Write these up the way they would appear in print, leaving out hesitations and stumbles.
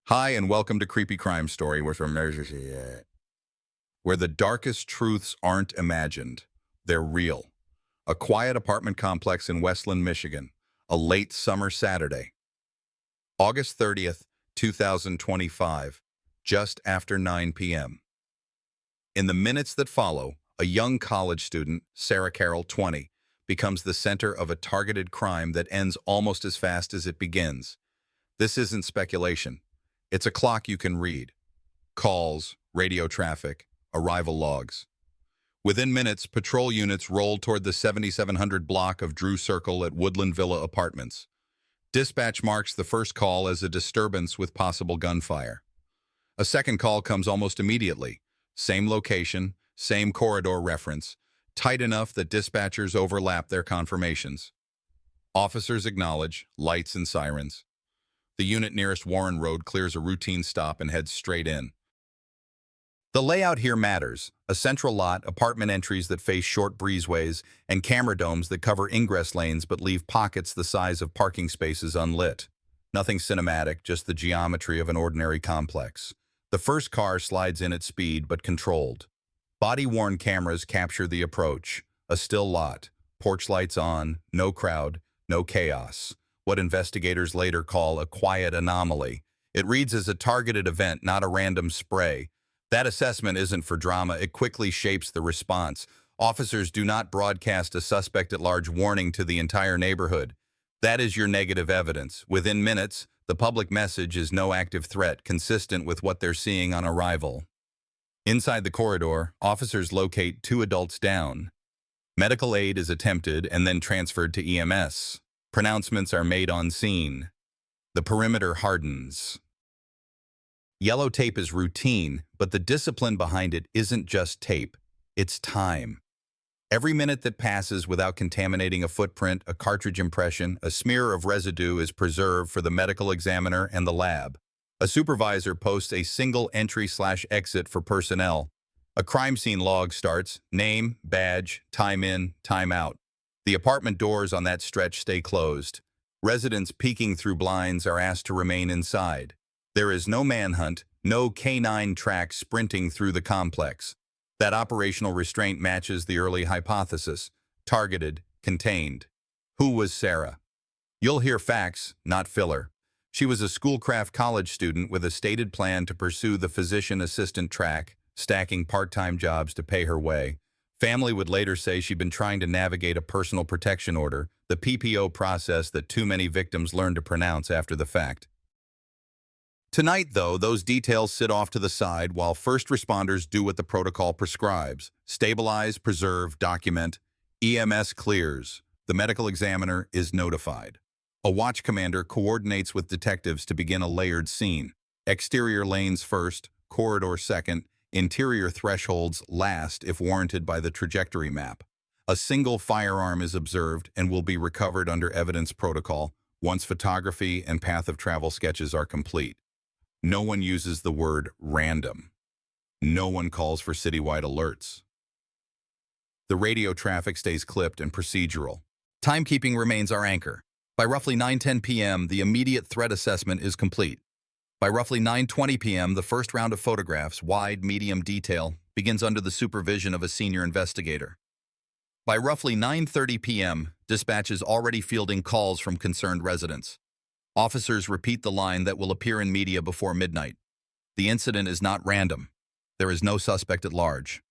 Hi, and welcome to Creepy Crime Story, where the darkest truths aren't imagined. They're real. A quiet apartment complex in Westland, Michigan. A late summer Saturday. August 30th, 2025. Just after 9 p.m. In the minutes that follow, a young college student, Sarah Carroll, 20, becomes the center of a targeted crime that ends almost as fast as it begins. This isn't speculation. It's a clock you can read. Calls, radio traffic, arrival logs. Within minutes, patrol units rolled toward the 7700 block of Drew Circle at Woodland Villa Apartments. Dispatch marks the first call as a disturbance with possible gunfire. A second call comes almost immediately. Same location, same corridor reference, tight enough that dispatchers overlap their confirmations. Officers acknowledge, lights and sirens. The unit nearest Warren Road clears a routine stop and heads straight in. The layout here matters. A central lot, apartment entries that face short breezeways, and camera domes that cover ingress lanes but leave pockets the size of parking spaces unlit. Nothing cinematic, just the geometry of an ordinary complex. The first car slides in at speed but controlled. Body-worn cameras capture the approach. A still lot, porch lights on, no crowd, no chaos. What investigators later call a quiet anomaly. It reads as a targeted event, not a random spray. That assessment isn't for drama. It quickly shapes the response. Officers do not broadcast a suspect at large warning to the entire neighborhood. That is your negative evidence. Within minutes, the public message is no active threat, consistent with what they're seeing on arrival. Inside the corridor, officers locate two adults down. Medical aid is attempted and then transferred to EMS. Pronouncements are made on scene. The perimeter hardens. Yellow tape is routine, but the discipline behind it isn't just tape. It's time. Every minute that passes without contaminating a footprint, a cartridge impression, a smear of residue is preserved for the medical examiner and the lab. A supervisor posts a single entry/exit for personnel. A crime scene log starts, name, badge, time in, time out. The apartment doors on that stretch stay closed. Residents peeking through blinds are asked to remain inside. There is no manhunt, no canine track sprinting through the complex. That operational restraint matches the early hypothesis. Targeted, contained. Who was Sarah? You'll hear facts, not filler. She was a Schoolcraft college student with a stated plan to pursue the physician assistant track, stacking part-time jobs to pay her way. Family would later say she'd been trying to navigate a personal protection order, the PPO process that too many victims learn to pronounce after the fact. Tonight, though, those details sit off to the side while first responders do what the protocol prescribes. Stabilize, preserve, document. EMS clears. The medical examiner is notified. A watch commander coordinates with detectives to begin a layered scene. Exterior lanes first, corridor second, interior thresholds last if warranted by the trajectory map. A single firearm is observed and will be recovered under evidence protocol once photography and path of travel sketches are complete. No one uses the word random. No one calls for citywide alerts. The radio traffic stays clipped and procedural. Timekeeping remains our anchor. By roughly 9:10 p.m., the immediate threat assessment is complete. By roughly 9:20 p.m., the first round of photographs, wide, medium detail, begins under the supervision of a senior investigator. By roughly 9:30 p.m., dispatch is already fielding calls from concerned residents. Officers repeat the line that will appear in media before midnight. The incident is not random. There is no suspect at large.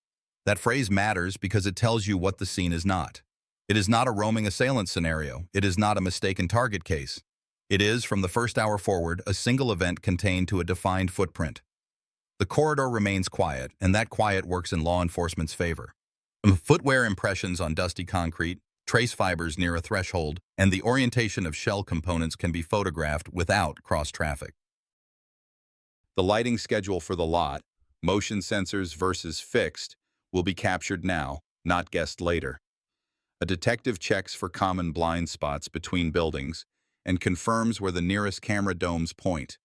That phrase matters because it tells you what the scene is not. It is not a roaming assailant scenario. It is not a mistaken target case. It is, from the first hour forward, a single event contained to a defined footprint. The corridor remains quiet, and that quiet works in law enforcement's favor. Footwear impressions on dusty concrete, trace fibers near a threshold, and the orientation of shell components can be photographed without cross-traffic. The lighting schedule for the lot, motion sensors versus fixed, will be captured now, not guessed later. A detective checks for common blind spots between buildings and confirms where the nearest camera domes point.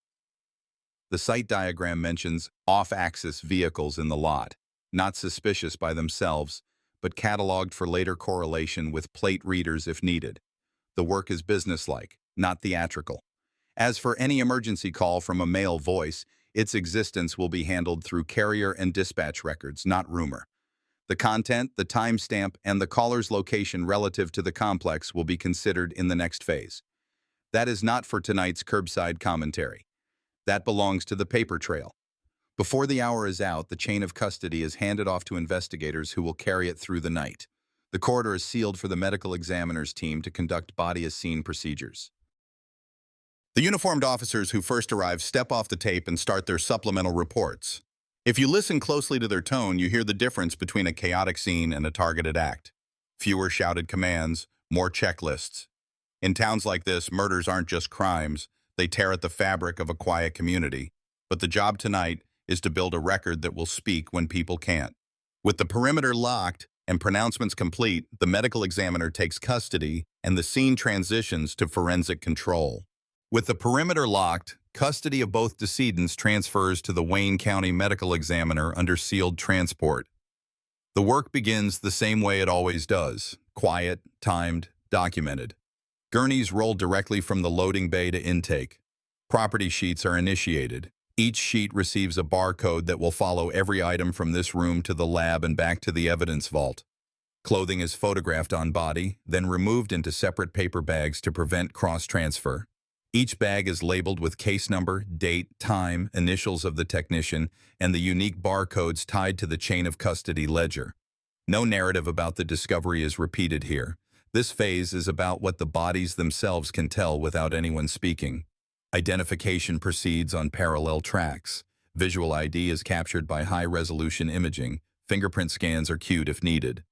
The site diagram mentions off-axis vehicles in the lot, not suspicious by themselves, but cataloged for later correlation with plate readers if needed. The work is businesslike, not theatrical. As for any emergency call from a male voice, its existence will be handled through carrier and dispatch records, not rumor. The content, the timestamp, and the caller's location relative to the complex will be considered in the next phase. That is not for tonight's curbside commentary. That belongs to the paper trail. Before the hour is out, the chain of custody is handed off to investigators who will carry it through the night. The corridor is sealed for the medical examiner's team to conduct body-as-seen procedures. The uniformed officers who first arrive step off the tape and start their supplemental reports. If you listen closely to their tone, you hear the difference between a chaotic scene and a targeted act. Fewer shouted commands, more checklists. In towns like this, murders aren't just crimes. They tear at the fabric of a quiet community. But the job tonight is to build a record that will speak when people can't. With the perimeter locked and pronouncements complete, the medical examiner takes custody and the scene transitions to forensic control. With the perimeter locked, custody of both decedents transfers to the Wayne County Medical Examiner under sealed transport. The work begins the same way it always does: quiet, timed, documented. Gurneys roll directly from the loading bay to intake. Property sheets are initiated. Each sheet receives a barcode that will follow every item from this room to the lab and back to the evidence vault. Clothing is photographed on body, then removed into separate paper bags to prevent cross-transfer. Each bag is labeled with case number, date, time, initials of the technician, and the unique barcodes tied to the chain of custody ledger. No narrative about the discovery is repeated here. This phase is about what the bodies themselves can tell without anyone speaking. Identification proceeds on parallel tracks. Visual ID is captured by high-resolution imaging. Fingerprint scans are queued if needed.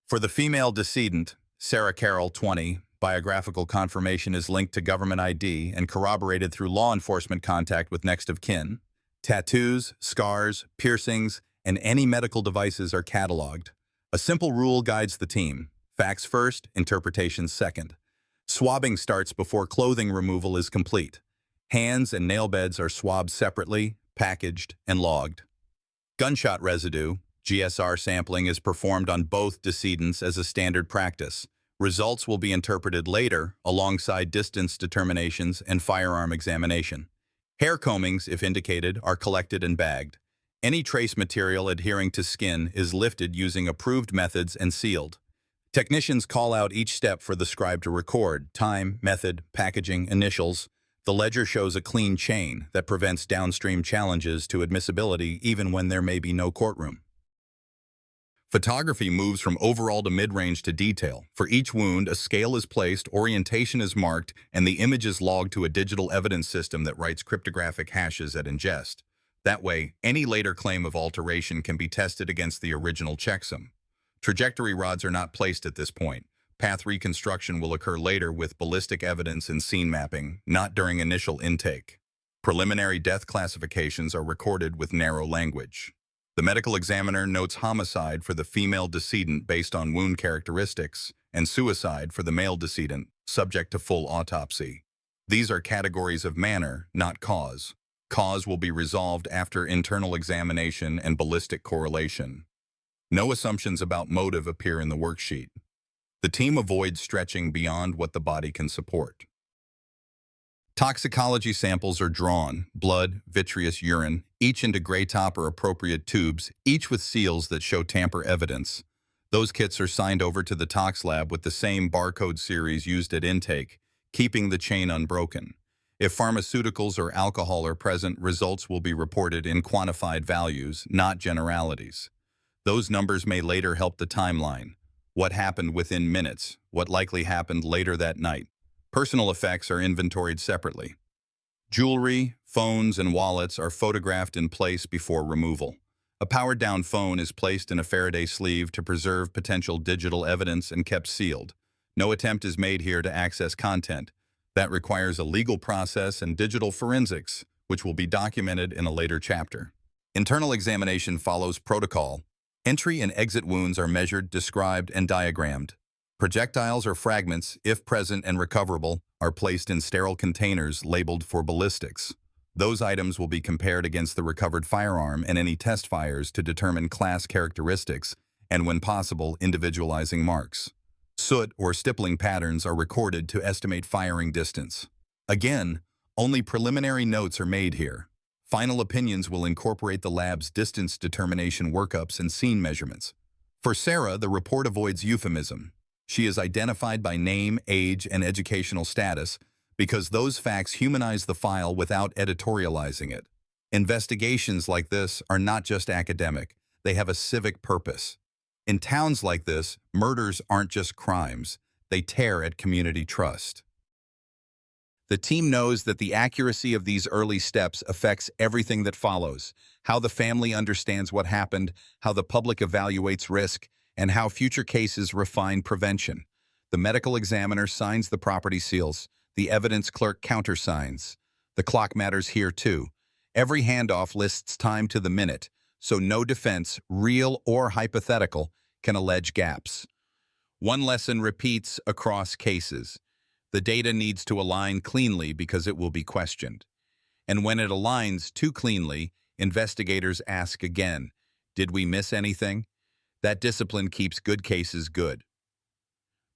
For the female decedent, Sarah Carroll, 20, biographical confirmation is linked to government ID and corroborated through law enforcement contact with next of kin. Tattoos, scars, piercings, and any medical devices are cataloged. A simple rule guides the team: facts first, interpretation second. Swabbing starts before clothing removal is complete. Hands and nail beds are swabbed separately, packaged, and logged. Gunshot residue, GSR sampling, is performed on both decedents as a standard practice. Results will be interpreted later alongside distance determinations and firearm examination. Hair combings, if indicated, are collected and bagged. Any trace material adhering to skin is lifted using approved methods and sealed. Technicians call out each step for the scribe to record: time, method, packaging, initials. The ledger shows a clean chain that prevents downstream challenges to admissibility even when there may be no courtroom. Photography moves from overall to mid-range to detail. For each wound, a scale is placed, orientation is marked, and the image is logged to a digital evidence system that writes cryptographic hashes at ingest. That way, any later claim of alteration can be tested against the original checksum. Trajectory rods are not placed at this point. Path reconstruction will occur later with ballistic evidence and scene mapping, not during initial intake. Preliminary death classifications are recorded with narrow language. The medical examiner notes homicide for the female decedent based on wound characteristics, and suicide for the male decedent, subject to full autopsy. These are categories of manner, not cause. Cause will be resolved after internal examination and ballistic correlation. No assumptions about motive appear in the worksheet. The team avoids stretching beyond what the body can support. Toxicology samples are drawn: blood, vitreous, urine, each into gray top or appropriate tubes, each with seals that show tamper evidence. Those kits are signed over to the tox lab with the same barcode series used at intake, keeping the chain unbroken. If pharmaceuticals or alcohol are present, results will be reported in quantified values, not generalities. Those numbers may later help the timeline. What happened within minutes? What likely happened later that night? Personal effects are inventoried separately. Jewelry, phones, and wallets are photographed in place before removal. A powered-down phone is placed in a Faraday sleeve to preserve potential digital evidence and kept sealed. No attempt is made here to access content. That requires a legal process and digital forensics, which will be documented in a later chapter. Internal examination follows protocol. Entry and exit wounds are measured, described, and diagrammed. Projectiles or fragments, if present and recoverable, are placed in sterile containers labeled for ballistics. Those items will be compared against the recovered firearm and any test fires to determine class characteristics and, when possible, individualizing marks. Soot or stippling patterns are recorded to estimate firing distance. Again, only preliminary notes are made here. Final opinions will incorporate the lab's distance determination workups and scene measurements. For Sarah, the report avoids euphemism. She is identified by name, age, and educational status because those facts humanize the file without editorializing it. Investigations like this are not just academic, they have a civic purpose. In towns like this, murders aren't just crimes, they tear at community trust. The team knows that the accuracy of these early steps affects everything that follows: how the family understands what happened, how the public evaluates risk, and how future cases refine prevention. The medical examiner signs the property seals. The evidence clerk countersigns. The clock matters here too. Every handoff lists time to the minute, so no defense, real or hypothetical, can allege gaps. One lesson repeats across cases. The data needs to align cleanly because it will be questioned. And when it aligns too cleanly, investigators ask again, did we miss anything? That discipline keeps good cases good.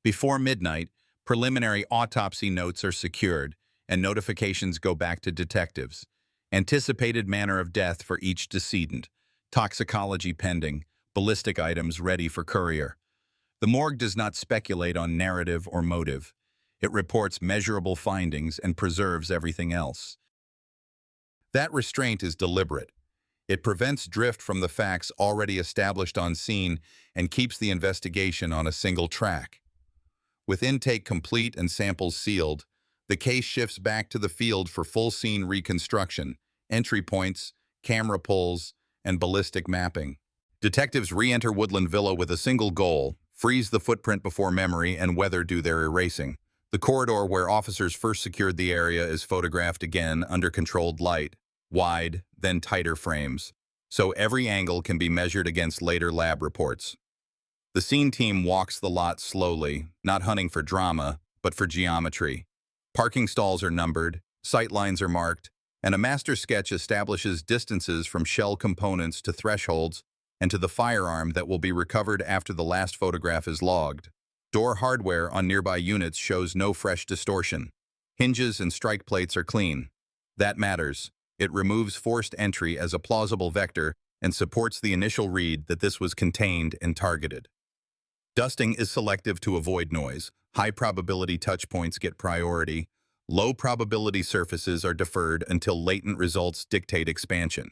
Before midnight, preliminary autopsy notes are secured, and notifications go back to detectives. Anticipated manner of death for each decedent, toxicology pending, ballistic items ready for courier. The morgue does not speculate on narrative or motive. It reports measurable findings and preserves everything else. That restraint is deliberate. It prevents drift from the facts already established on scene and keeps the investigation on a single track. With intake complete and samples sealed, the case shifts back to the field for full scene reconstruction, entry points, camera pulls, and ballistic mapping. Detectives re-enter Woodland Villa with a single goal: freeze the footprint before memory and weather do their erasing. The corridor where officers first secured the area is photographed again under controlled light, wide, then tighter frames, so every angle can be measured against later lab reports. The scene team walks the lot slowly, not hunting for drama, but for geometry. Parking stalls are numbered, sight lines are marked, and a master sketch establishes distances from shell components to thresholds and to the firearm that will be recovered after the last photograph is logged. Door hardware on nearby units shows no fresh distortion. Hinges and strike plates are clean. That matters. It removes forced entry as a plausible vector and supports the initial read that this was contained and targeted. Dusting is selective to avoid noise. High-probability touchpoints get priority. Low-probability surfaces are deferred until latent results dictate expansion.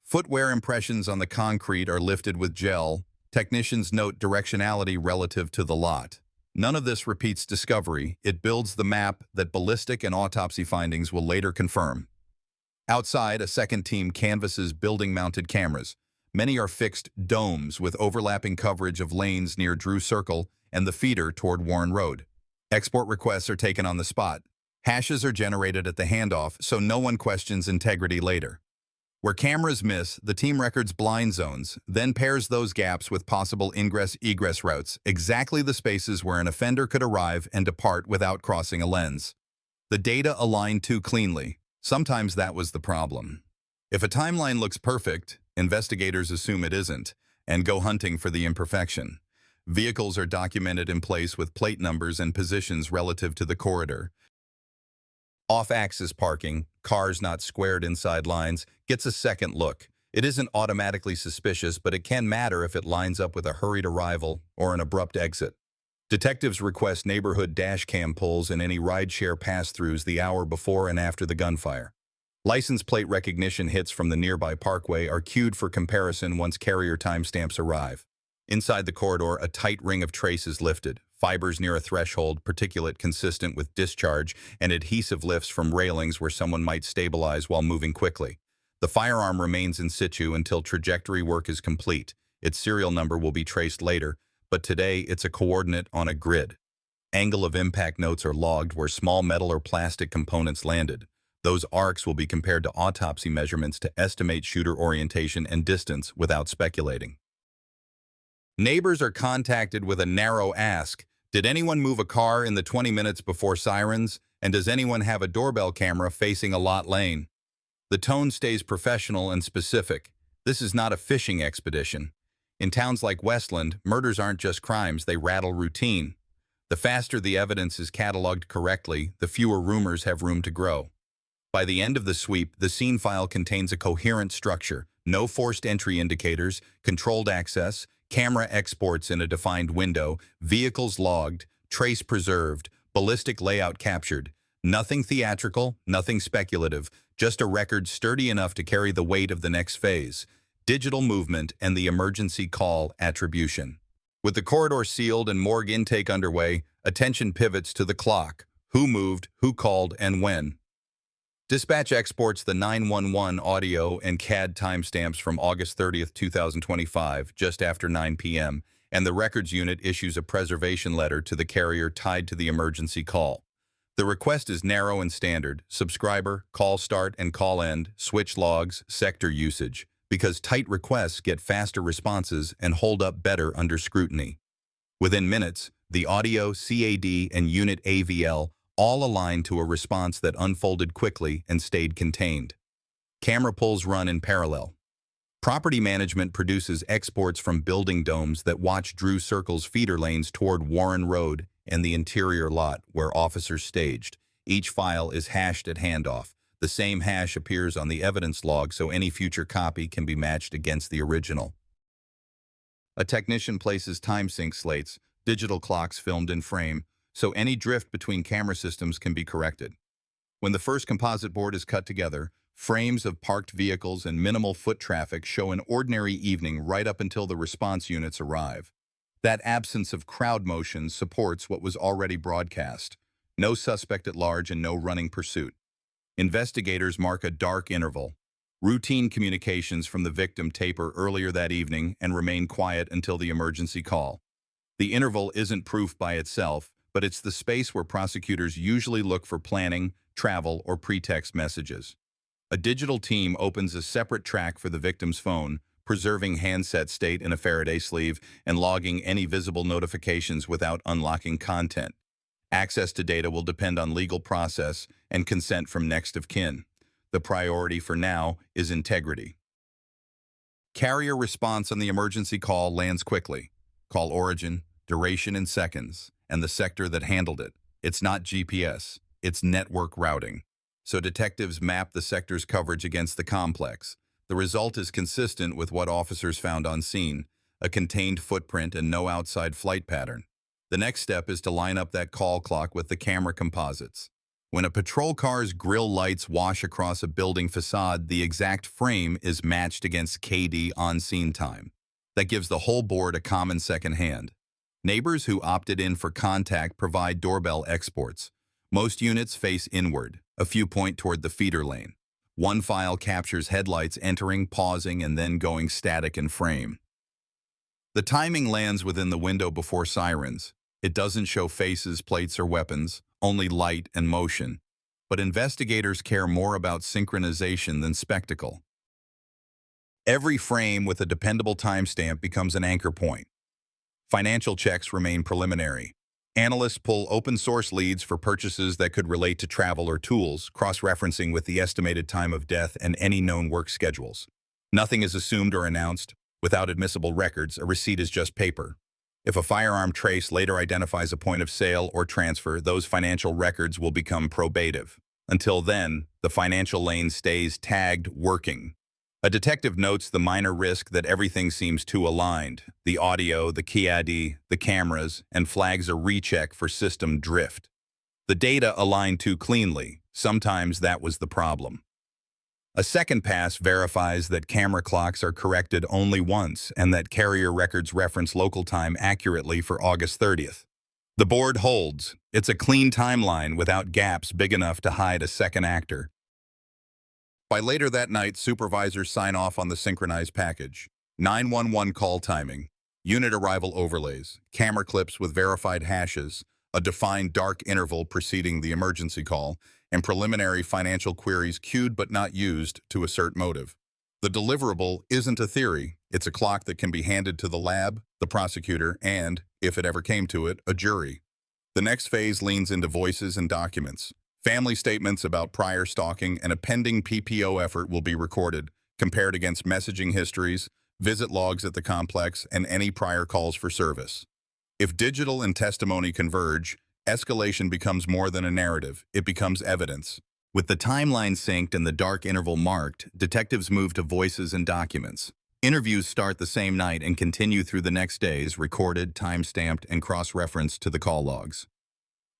Footwear impressions on the concrete are lifted with gel. Technicians note directionality relative to the lot. None of this repeats discovery. It builds the map that ballistic and autopsy findings will later confirm. Outside, a second team canvasses building-mounted cameras. Many are fixed domes with overlapping coverage of lanes near Drew Circle and the feeder toward Warren Road. Export requests are taken on the spot. Hashes are generated at the handoff so no one questions integrity later. Where cameras miss, the team records blind zones, then pairs those gaps with possible ingress-egress routes, exactly the spaces where an offender could arrive and depart without crossing a lens. The data align too cleanly. Sometimes that was the problem. If a timeline looks perfect, investigators assume it isn't, and go hunting for the imperfection. Vehicles are documented in place with plate numbers and positions relative to the corridor. Off-axis parking, cars not squared inside lines, gets a second look. It isn't automatically suspicious, but it can matter if it lines up with a hurried arrival or an abrupt exit. Detectives request neighborhood dashcam pulls and any rideshare pass-throughs the hour before and after the gunfire. License plate recognition hits from the nearby parkway are queued for comparison once carrier timestamps arrive. Inside the corridor, a tight ring of trace is lifted. Fibers near a threshold, particulate consistent with discharge, and adhesive lifts from railings where someone might stabilize while moving quickly. The firearm remains in situ until trajectory work is complete. Its serial number will be traced later, but today it's a coordinate on a grid. Angle of impact notes are logged where small metal or plastic components landed. Those arcs will be compared to autopsy measurements to estimate shooter orientation and distance without speculating. Neighbors are contacted with a narrow ask: did anyone move a car in the 20 minutes before sirens? And does anyone have a doorbell camera facing a lot lane? The tone stays professional and specific. This is not a fishing expedition. In towns like Westland, murders aren't just crimes, they rattle routine. The faster the evidence is cataloged correctly, the fewer rumors have room to grow. By the end of the sweep, the scene file contains a coherent structure, no forced entry indicators, controlled access, camera exports in a defined window, vehicles logged, trace preserved, ballistic layout captured. Nothing theatrical, nothing speculative, just a record sturdy enough to carry the weight of the next phase, digital movement and the emergency call attribution. With the corridor sealed and morgue intake underway, attention pivots to the clock. Who moved, who called, and when. Dispatch exports the 911 audio and CAD timestamps from August 30th, 2025, just after 9 p.m., and the records unit issues a preservation letter to the carrier tied to the emergency call. The request is narrow and standard: subscriber, call start and call end, switch logs, sector usage, because tight requests get faster responses and hold up better under scrutiny. Within minutes, the audio, CAD, and unit AVL all aligned to a response that unfolded quickly and stayed contained. Camera pulls run in parallel. Property management produces exports from building domes that watch Drew Circle's feeder lanes toward Warren Road and the interior lot where officers staged. Each file is hashed at handoff. The same hash appears on the evidence log so any future copy can be matched against the original. A technician places time sync slates, digital clocks filmed in frame, so any drift between camera systems can be corrected. When the first composite board is cut together, frames of parked vehicles and minimal foot traffic show an ordinary evening right up until the response units arrive. That absence of crowd motion supports what was already broadcast. No suspect at large and no running pursuit. Investigators mark a dark interval. Routine communications from the victim taper earlier that evening and remain quiet until the emergency call. The interval isn't proof by itself, but it's the space where prosecutors usually look for planning, travel, or pretext messages. A digital team opens a separate track for the victim's phone, preserving handset state in a Faraday sleeve and logging any visible notifications without unlocking content. Access to data will depend on legal process and consent from next of kin. The priority for now is integrity. Carrier response on the emergency call lands quickly. Call origin, duration in seconds, and the sector that handled it. It's not GPS, it's network routing. So detectives map the sector's coverage against the complex. The result is consistent with what officers found on scene: a contained footprint and no outside flight pattern. The next step is to line up that call clock with the camera composites. When a patrol car's grille lights wash across a building facade, the exact frame is matched against KD on-scene time. That gives the whole board a common second hand. Neighbors who opted in for contact provide doorbell exports. Most units face inward, a few point toward the feeder lane. One file captures headlights entering, pausing, and then going static in frame. The timing lands within the window before sirens. It doesn't show faces, plates, or weapons, only light and motion. But investigators care more about synchronization than spectacle. Every frame with a dependable timestamp becomes an anchor point. Financial checks remain preliminary. Analysts pull open-source leads for purchases that could relate to travel or tools, cross-referencing with the estimated time of death and any known work schedules. Nothing is assumed or announced. Without admissible records, a receipt is just paper. If a firearm trace later identifies a point of sale or transfer, those financial records will become probative. Until then, the financial lane stays tagged working. A detective notes the minor risk that everything seems too aligned: the audio, the CAD, the cameras, and flags a recheck for system drift. The data align too cleanly. Sometimes that was the problem. A second pass verifies that camera clocks are corrected only once and that carrier records reference local time accurately for August 30th. The board holds. It's a clean timeline without gaps big enough to hide a second actor. By later that night, supervisors sign off on the synchronized package: 911 call timing, unit arrival overlays, camera clips with verified hashes, a defined dark interval preceding the emergency call, and preliminary financial queries queued but not used to assert motive. The deliverable isn't a theory. It's a clock that can be handed to the lab, the prosecutor, and, if it ever came to it, a jury. The next phase leans into voices and documents. Family statements about prior stalking and a pending PPO effort will be recorded, compared against messaging histories, visit logs at the complex, and any prior calls for service. If digital and testimony converge, escalation becomes more than a narrative, it becomes evidence. With the timeline synced and the dark interval marked, detectives move to voices and documents. Interviews start the same night and continue through the next days, recorded, time-stamped, and cross-referenced to the call logs.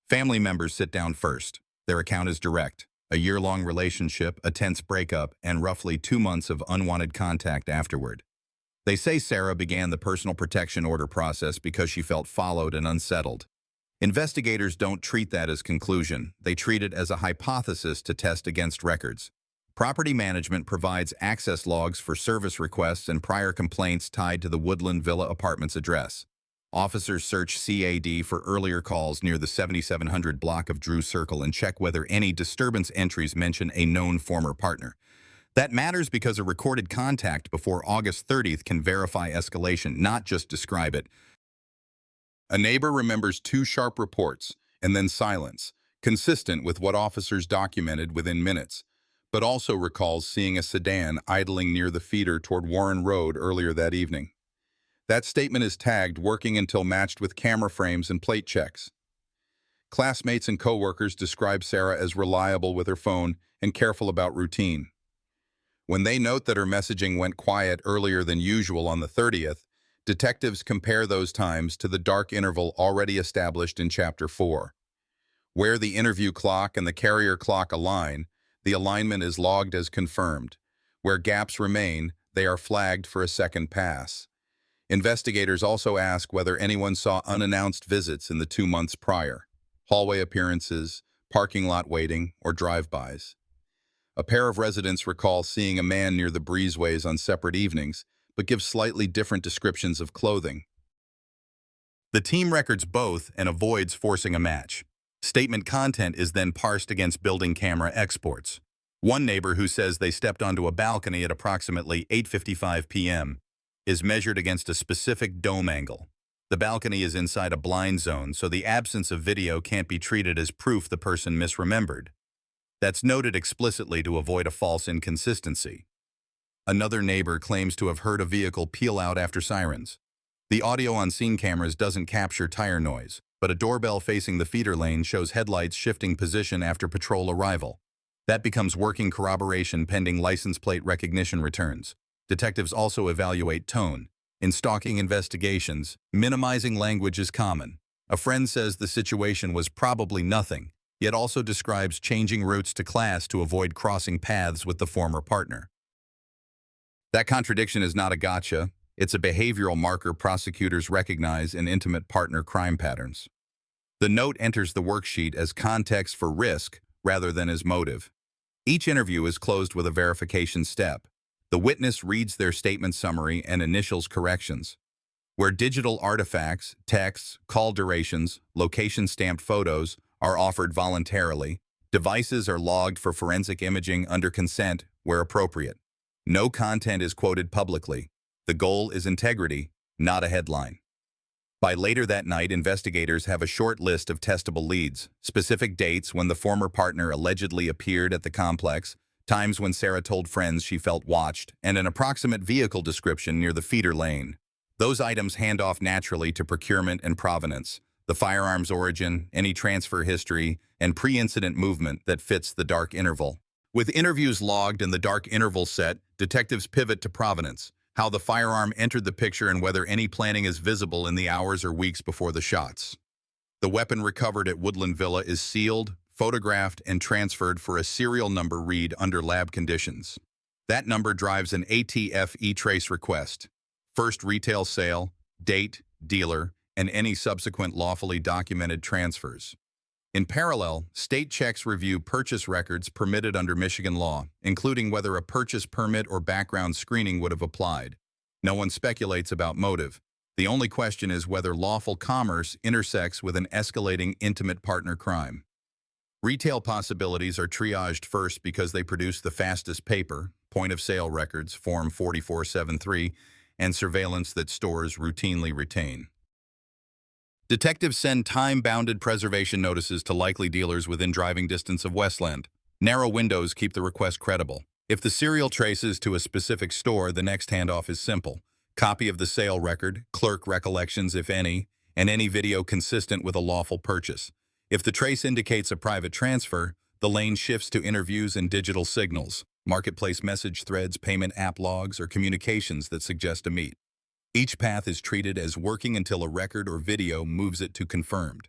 Family members sit down first. Their account is direct. A year-long relationship, a tense breakup, and roughly 2 months of unwanted contact afterward. They say Sarah began the personal protection order process because she felt followed and unsettled. Investigators don't treat that as conclusion. They treat it as a hypothesis to test against records. Property management provides access logs for service requests and prior complaints tied to the Woodland Villa Apartments address. Officers search CAD for earlier calls near the 7700 block of Drew Circle and check whether any disturbance entries mention a known former partner. That matters because a recorded contact before August 30th can verify escalation, not just describe it. A neighbor remembers 2 sharp reports and then silence, consistent with what officers documented within minutes, but also recalls seeing a sedan idling near the feeder toward Warren Road earlier that evening. That statement is tagged working until matched with camera frames and plate checks. Classmates and coworkers describe Sarah as reliable with her phone and careful about routine. When they note that her messaging went quiet earlier than usual on the 30th, detectives compare those times to the dark interval already established in Chapter 4. Where the interview clock and the carrier clock align, the alignment is logged as confirmed. Where gaps remain, they are flagged for a second pass. Investigators also ask whether anyone saw unannounced visits in the 2 months prior, hallway appearances, parking lot waiting, or drive-bys. A pair of residents recall seeing a man near the breezeways on separate evenings, but give slightly different descriptions of clothing. The team records both and avoids forcing a match. Statement content is then parsed against building camera exports. One neighbor who says they stepped onto a balcony at approximately 8:55 p.m. is measured against a specific dome angle. The balcony is inside a blind zone, so the absence of video can't be treated as proof the person misremembered. That's noted explicitly to avoid a false inconsistency. Another neighbor claims to have heard a vehicle peel out after sirens. The audio on scene cameras doesn't capture tire noise, but a doorbell facing the feeder lane shows headlights shifting position after patrol arrival. That becomes working corroboration pending license plate recognition returns. Detectives also evaluate tone. In stalking investigations, minimizing language is common. A friend says the situation was probably nothing, yet also describes changing routes to class to avoid crossing paths with the former partner. That contradiction is not a gotcha. It's a behavioral marker prosecutors recognize in intimate partner crime patterns. The note enters the worksheet as context for risk rather than as motive. Each interview is closed with a verification step. The witness reads their statement summary and initials corrections. Where digital artifacts, texts, call durations, location-stamped photos are offered voluntarily, devices are logged for forensic imaging under consent where appropriate. No content is quoted publicly. The goal is integrity, not a headline. By later that night, investigators have a short list of testable leads, specific dates when the former partner allegedly appeared at the complex, times when Sarah told friends she felt watched, and an approximate vehicle description near the feeder lane. Those items hand off naturally to procurement and provenance, the firearm's origin, any transfer history, and pre-incident movement that fits the dark interval. With interviews logged and the dark interval set, detectives pivot to provenance, how the firearm entered the picture and whether any planning is visible in the hours or weeks before the shots. The weapon recovered at Woodland Villa is sealed, photographed, and transferred for a serial number read under lab conditions. That number drives an ATF e-trace request. First retail sale, date, dealer, and any subsequent lawfully documented transfers. In parallel, state checks review purchase records permitted under Michigan law, including whether a purchase permit or background screening would have applied. No one speculates about motive. The only question is whether lawful commerce intersects with an escalating intimate partner crime. Retail possibilities are triaged first because they produce the fastest paper, point-of-sale records, Form 4473, and surveillance that stores routinely retain. Detectives send time-bounded preservation notices to likely dealers within driving distance of Westland. Narrow windows keep the request credible. If the serial traces to a specific store, the next handoff is simple. Copy of the sale record, clerk recollections if any, and any video consistent with a lawful purchase. If the trace indicates a private transfer, the lane shifts to interviews and digital signals, marketplace message threads, payment app logs, or communications that suggest a meet. Each path is treated as working until a record or video moves it to confirmed.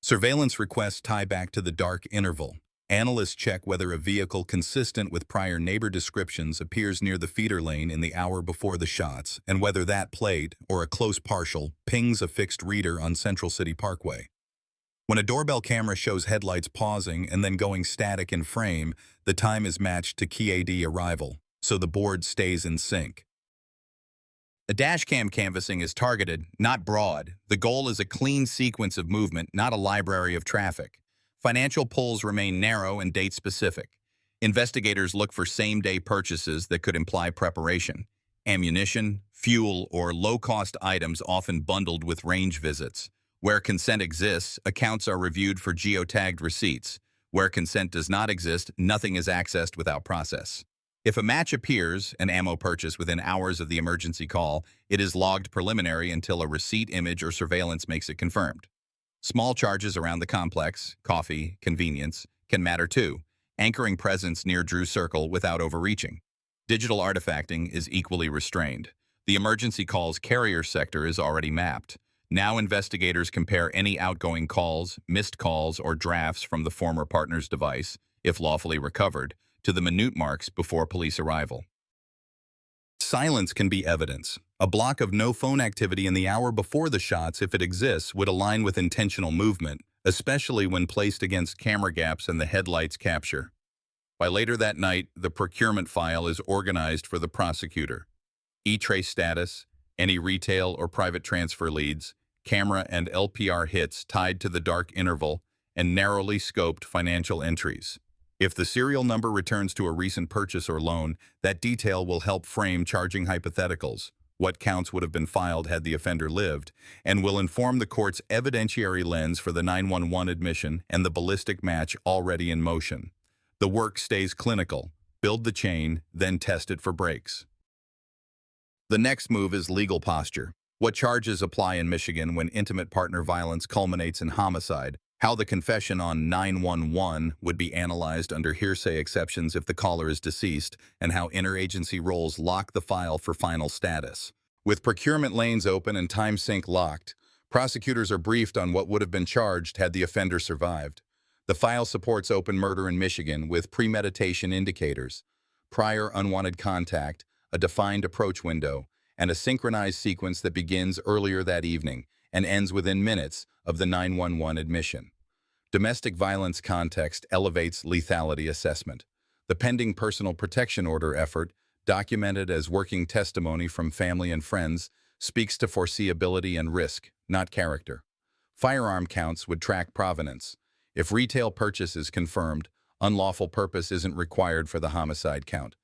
Surveillance requests tie back to the dark interval. Analysts check whether a vehicle consistent with prior neighbor descriptions appears near the feeder lane in the hour before the shots, and whether that plate, or a close partial, pings a fixed reader on Central City Parkway. When a doorbell camera shows headlights pausing and then going static in frame, the time is matched to key AD arrival, so the board stays in sync. A dashcam canvassing is targeted, not broad. The goal is a clean sequence of movement, not a library of traffic. Financial pulls remain narrow and date-specific. Investigators look for same-day purchases that could imply preparation. Ammunition, fuel, or low-cost items often bundled with range visits. Where consent exists, accounts are reviewed for geotagged receipts. Where consent does not exist, nothing is accessed without process. If a match appears, an ammo purchase within hours of the emergency call, it is logged preliminary until a receipt image or surveillance makes it confirmed. Small charges around the complex, coffee, convenience, can matter too, anchoring presence near Drew Circle without overreaching. Digital artifacting is equally restrained. The emergency call's carrier sector is already mapped. Now investigators compare any outgoing calls, missed calls, or drafts from the former partner's device, if lawfully recovered, to the minute marks before police arrival. Silence can be evidence. A block of no phone activity in the hour before the shots, if it exists, would align with intentional movement, especially when placed against camera gaps and the headlights capture. By later that night, the procurement file is organized for the prosecutor. E-trace status, any retail or private transfer leads, camera and LPR hits tied to the dark interval, and narrowly scoped financial entries. If the serial number returns to a recent purchase or loan, that detail will help frame charging hypotheticals, what counts would have been filed had the offender lived, and will inform the court's evidentiary lens for the 911 admission and the ballistic match already in motion. The work stays clinical. Build the chain, then test it for breaks. The next move is legal posture. What charges apply in Michigan when intimate partner violence culminates in homicide? How the confession on 911 would be analyzed under hearsay exceptions if the caller is deceased, and how interagency roles lock the file for final status. With procurement lanes open and time sync locked, prosecutors are briefed on what would have been charged had the offender survived. The file supports open murder in Michigan with premeditation indicators, prior unwanted contact, a defined approach window, and a synchronized sequence that begins earlier that evening and ends within minutes of the 911 admission. Domestic violence context elevates lethality assessment. The pending personal protection order effort, documented as working testimony from family and friends, speaks to foreseeability and risk, not character. Firearm counts would track provenance. If retail purchase is confirmed, unlawful purpose isn't required for the homicide count.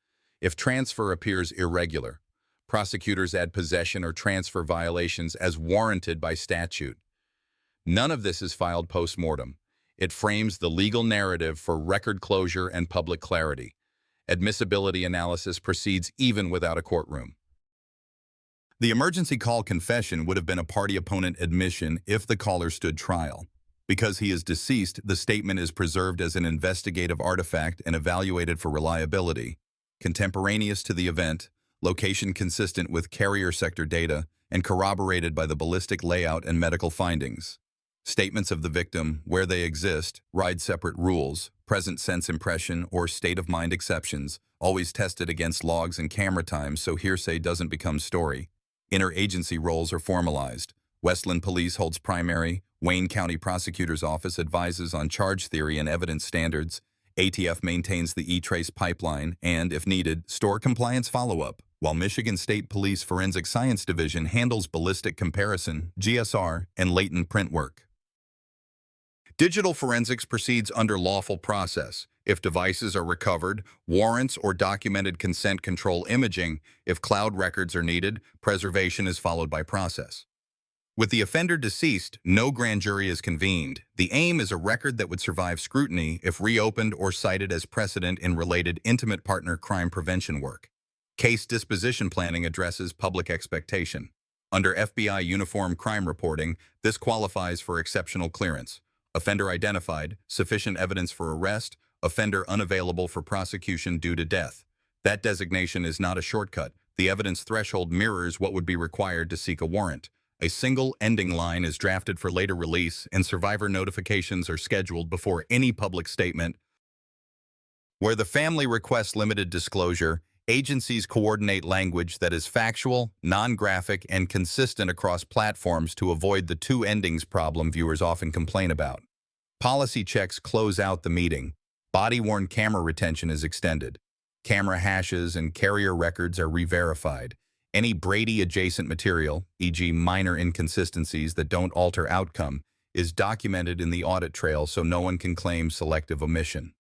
If transfer appears irregular, prosecutors add possession or transfer violations as warranted by statute. None of this is filed post-mortem. It frames the legal narrative for record closure and public clarity. Admissibility analysis proceeds even without a courtroom. The emergency call confession would have been a party opponent admission if the caller stood trial. Because he is deceased, the statement is preserved as an investigative artifact and evaluated for reliability. Contemporaneous to the event, location consistent with carrier sector data, and corroborated by the ballistic layout and medical findings. Statements of the victim, where they exist, ride separate rules, present sense impression, or state of mind exceptions, always tested against logs and camera times so hearsay doesn't become story. Interagency roles are formalized. Westland Police holds primary, Wayne County Prosecutor's Office advises on charge theory and evidence standards, ATF maintains the E-Trace pipeline and, if needed, store compliance follow-up, while Michigan State Police Forensic Science Division handles ballistic comparison, GSR, and latent print work. Digital forensics proceeds under lawful process. If devices are recovered, warrants or documented consent control imaging. If cloud records are needed, preservation is followed by process. With the offender deceased, no grand jury is convened. The aim is a record that would survive scrutiny if reopened or cited as precedent in related intimate partner crime prevention work. Case disposition planning addresses public expectation. Under FBI uniform crime reporting, this qualifies for exceptional clearance. Offender identified, sufficient evidence for arrest, offender unavailable for prosecution due to death. That designation is not a shortcut. The evidence threshold mirrors what would be required to seek a warrant. A single ending line is drafted for later release, and survivor notifications are scheduled before any public statement. Where the family requests limited disclosure, agencies coordinate language that is factual, non-graphic, and consistent across platforms to avoid the two endings problem viewers often complain about. Policy checks close out the meeting. Body-worn camera retention is extended. Camera hashes and carrier records are re-verified. Any Brady-adjacent material, e.g. minor inconsistencies that don't alter outcome, is documented in the audit trail so no one can claim selective omission.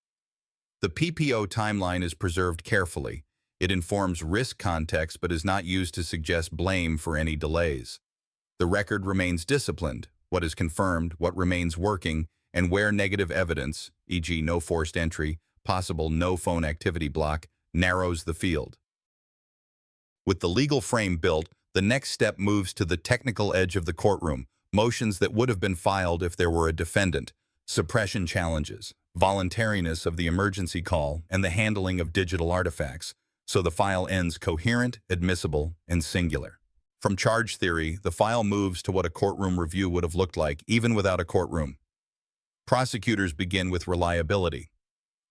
The PPO timeline is preserved carefully. It informs risk context but is not used to suggest blame for any delays. The record remains disciplined, what is confirmed, what remains working, and where negative evidence, e.g. no forced entry, possible no phone activity block, narrows the field. With the legal frame built, the next step moves to the technical edge of the courtroom, motions that would have been filed if there were a defendant, suppression challenges, voluntariness of the emergency call, and the handling of digital artifacts, so the file ends coherent, admissible, and singular. From charge theory, the file moves to what a courtroom review would have looked like, even without a courtroom. Prosecutors begin with reliability.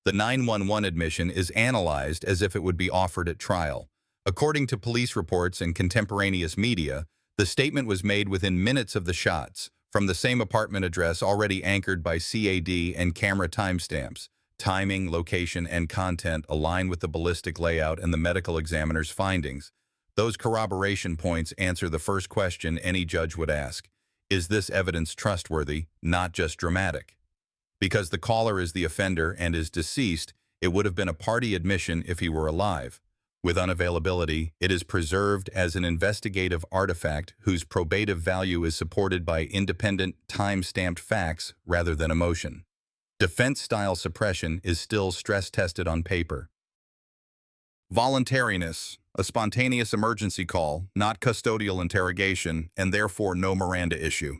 The 911 admission is analyzed as if it would be offered at trial. According to police reports and contemporaneous media, the statement was made within minutes of the shots, from the same apartment address already anchored by CAD and camera timestamps. Timing, location, and content align with the ballistic layout and the medical examiner's findings. Those corroboration points answer the first question any judge would ask. Is this evidence trustworthy, not just dramatic? Because the caller is the offender and is deceased, it would have been a party admission if he were alive. With unavailability, it is preserved as an investigative artifact whose probative value is supported by independent, time-stamped facts rather than emotion. Defense-style suppression is still stress-tested on paper. Voluntariness, a spontaneous emergency call, not custodial interrogation, and therefore no Miranda issue.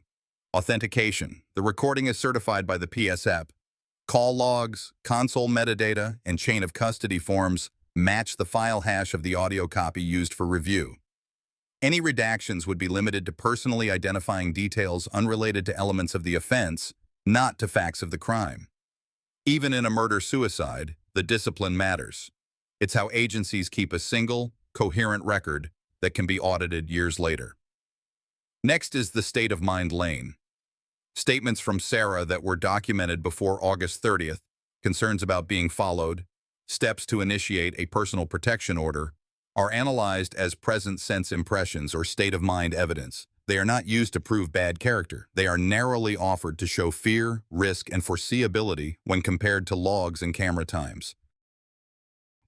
Authentication, the recording is certified by the PSF. Call logs, console metadata, and chain of custody forms match the file hash of the audio copy used for review. Any redactions would be limited to personally identifying details unrelated to elements of the offense, not to facts of the crime. Even in a murder-suicide, the discipline matters. It's how agencies keep a single, coherent record that can be audited years later. Next is the state of mind lane. Statements from Sarah that were documented before August 30th, concerns about being followed, steps to initiate a personal protection order, are analyzed as present-sense impressions or state-of-mind evidence. They are not used to prove bad character. They are narrowly offered to show fear, risk, and foreseeability when compared to logs and camera times.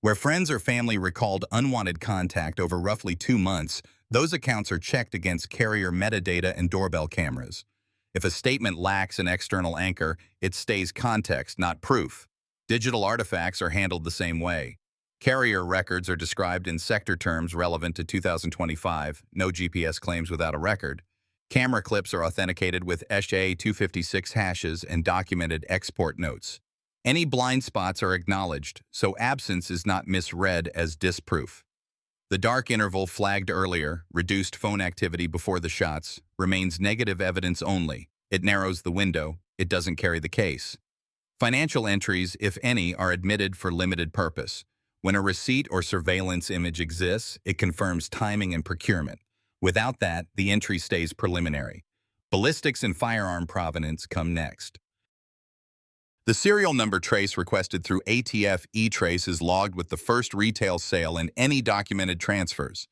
Where friends or family recalled unwanted contact over roughly 2 months, those accounts are checked against carrier metadata and doorbell cameras. If a statement lacks an external anchor, it stays context, not proof. Digital artifacts are handled the same way. Carrier records are described in sector terms relevant to 2025, no GPS claims without a record. Camera clips are authenticated with SHA-256 hashes and documented export notes. Any blind spots are acknowledged, so absence is not misread as disproof. The dark interval flagged earlier, reduced phone activity before the shots, remains negative evidence only. It narrows the window, it doesn't carry the case. Financial entries, if any, are admitted for limited purpose. When a receipt or surveillance image exists, it confirms timing and procurement. Without that, the entry stays preliminary. Ballistics and firearm provenance come next. The serial number trace requested through ATF eTrace is logged with the first retail sale and any documented transfers.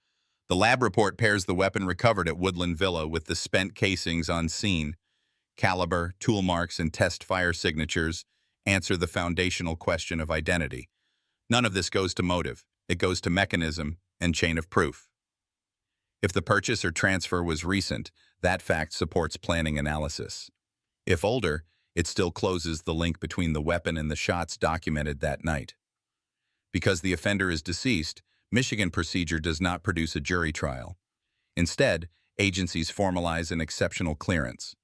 The lab report pairs the weapon recovered at Woodland Villa with the spent casings on scene. Caliber, tool marks, and test fire signatures answer the foundational question of identity. None of this goes to motive. It goes to mechanism and chain of proof. If the purchase or transfer was recent, that fact supports planning analysis. If older, it still closes the link between the weapon and the shots documented that night. Because the offender is deceased, Michigan procedure does not produce a jury trial. Instead, Agencies formalize an exceptional clearance.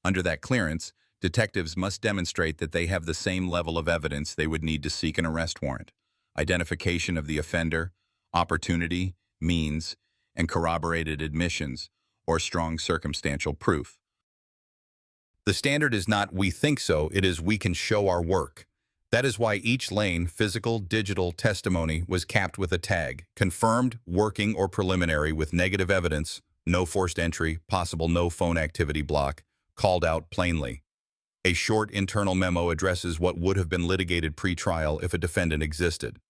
Under that clearance, detectives must demonstrate that they have the same level of evidence they would need to seek an arrest warrant: identification of the offender, opportunity, means, and corroborated admissions, or strong circumstantial proof. The standard is not "we think so," it is "we can show our work." That is why each lane, physical, digital, testimony, was capped with a tag: confirmed, working, or preliminary with negative evidence, no forced entry, possible no phone activity block, called out plainly. A short internal memo addresses what would have been litigated pre-trial if a defendant existed.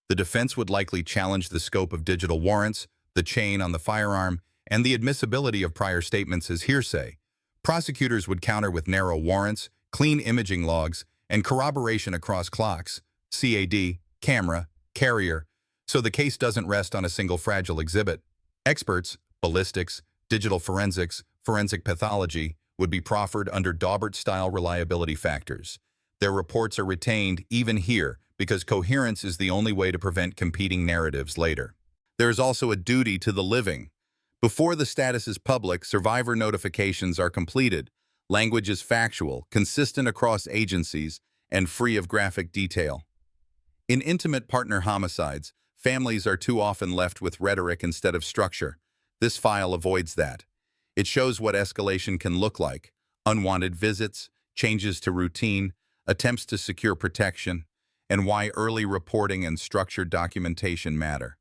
The defense would likely challenge the scope of digital warrants, the chain on the firearm, and the admissibility of prior statements as hearsay. Prosecutors would counter with narrow warrants, clean imaging logs, and corroboration across clocks, CAD, camera, carrier, so the case doesn't rest on a single fragile exhibit. Experts, ballistics, digital forensics, forensic pathology, would be proffered under Daubert-style reliability factors. Their reports are retained even here because coherence is the only way to prevent competing narratives later. There is also a duty to the living. Before the status is public, survivor notifications are completed. Language is factual, consistent across agencies, and free of graphic detail. In intimate partner homicides, families are too often left with rhetoric instead of structure. This file avoids that. It shows what escalation can look like: unwanted visits, changes to routine, attempts to secure protection, and why early reporting and structured documentation matter.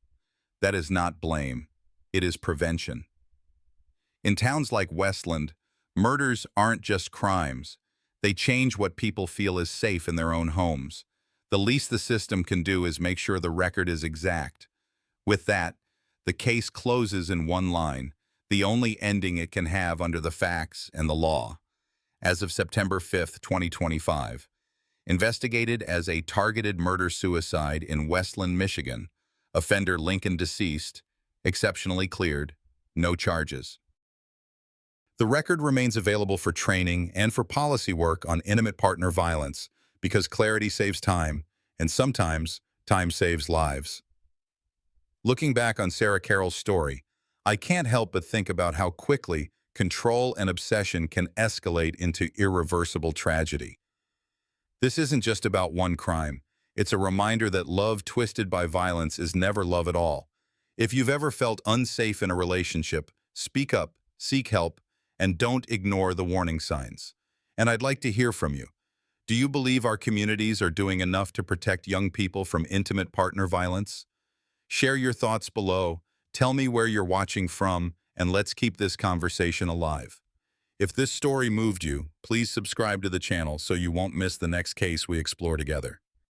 That is not blame. It is prevention. In towns like Westland, murders aren't just crimes. They change what people feel is safe in their own homes. The least the system can do is make sure the record is exact. With that, the case closes in one line, the only ending it can have under the facts and the law. As of September 5, 2025, investigated as a targeted murder-suicide in Westland, Michigan, offender Lincoln deceased, exceptionally cleared, no charges. The record remains available for training and for policy work on intimate partner violence because clarity saves time, and sometimes time saves lives. Looking back on Sarah Carroll's story, I can't help but think about how quickly control and obsession can escalate into irreversible tragedy. This isn't just about one crime. It's a reminder that love twisted by violence is never love at all. If you've ever felt unsafe in a relationship, speak up, seek help, and don't ignore the warning signs. And I'd like to hear from you. Do you believe our communities are doing enough to protect young people from intimate partner violence? Share your thoughts below, tell me where you're watching from, and let's keep this conversation alive. If this story moved you, please subscribe to the channel so you won't miss the next case we explore together.